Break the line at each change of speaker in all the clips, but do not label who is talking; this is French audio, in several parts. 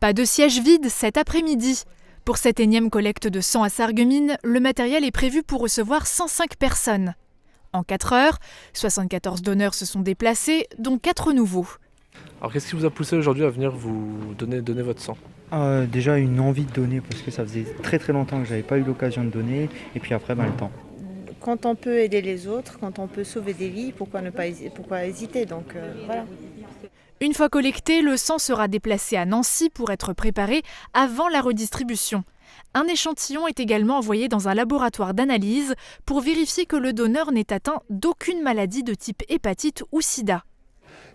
Pas de siège vide cet après-midi. Pour cette énième collecte de sang à Sarreguemines, le matériel est prévu pour recevoir 105 personnes. En 4 heures, 74 donneurs se sont déplacés, dont 4 nouveaux.
Alors qu'est-ce qui vous a poussé aujourd'hui à venir vous donner votre sang ?
Déjà une envie de donner parce que ça faisait très très longtemps que j'avais pas eu l'occasion de donner et puis après le temps.
Quand on peut aider les autres, quand on peut sauver des vies, pourquoi hésiter donc voilà.
Une fois collecté, le sang sera déplacé à Nancy pour être préparé avant la redistribution. Un échantillon est également envoyé dans un laboratoire d'analyse pour vérifier que le donneur n'est atteint d'aucune maladie de type hépatite ou sida.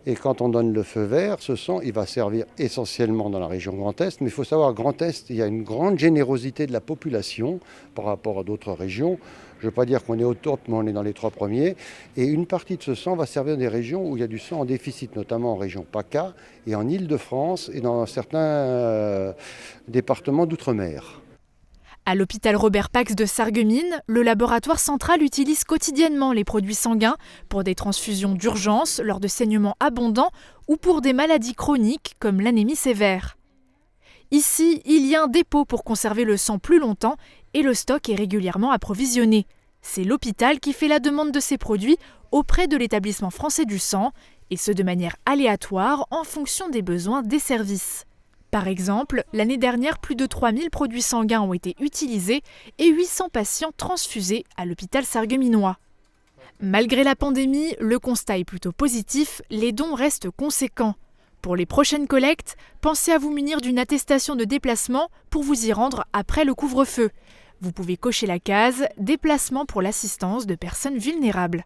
Et quand on donne le feu vert, ce sang, il va servir essentiellement dans la région Grand Est. Mais il faut savoir, Grand Est, il y a une grande générosité de la population par rapport à d'autres régions. Je ne veux pas dire qu'on est au top, mais on est dans les 3 premiers. Et une partie de ce sang va servir dans des régions où il y a du sang en déficit, notamment en région PACA et en Île-de-France et dans certains départements d'outre-mer.
À l'hôpital Robert Pax de Sarreguemines, le laboratoire central utilise quotidiennement les produits sanguins pour des transfusions d'urgence lors de saignements abondants ou pour des maladies chroniques comme l'anémie sévère. Ici, il y a un dépôt pour conserver le sang plus longtemps et le stock est régulièrement approvisionné. C'est l'hôpital qui fait la demande de ces produits auprès de l'établissement français du sang, et ce de manière aléatoire en fonction des besoins des services. Par exemple, l'année dernière, plus de 3000 produits sanguins ont été utilisés et 800 patients transfusés à l'hôpital sarregueminois. Malgré la pandémie, le constat est plutôt positif, les dons restent conséquents. Pour les prochaines collectes, pensez à vous munir d'une attestation de déplacement pour vous y rendre après le couvre-feu. Vous pouvez cocher la case « Déplacement pour l'assistance de personnes vulnérables ».